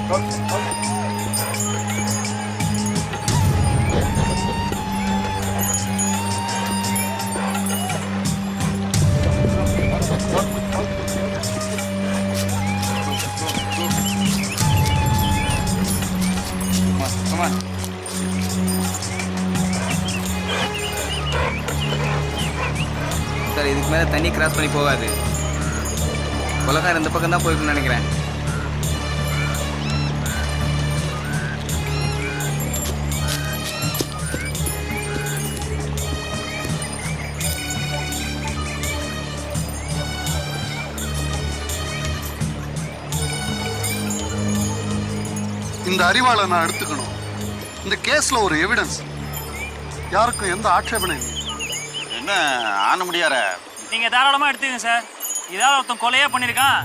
Sir இதுக்கு மேலே தண்ணி கிராஸ் பண்ணி போகாது. கொலகார் இந்த பக்கம் தான் போயிருக்குன்னு நினைக்கிறேன். இந்த அறிவாளை நான் எடுத்துக்கணும். இந்த கேஸ்ல ஒரு எவிடன்ஸ், யாருக்கும் எந்த ஆட்சேபனையும் இல்லை. என்ன ஆன முடியார நீங்க தாராளமா எடுத்துக்கங்க சார். இதால ஒருத்தன் கொலையே பண்ணிருக்கான்.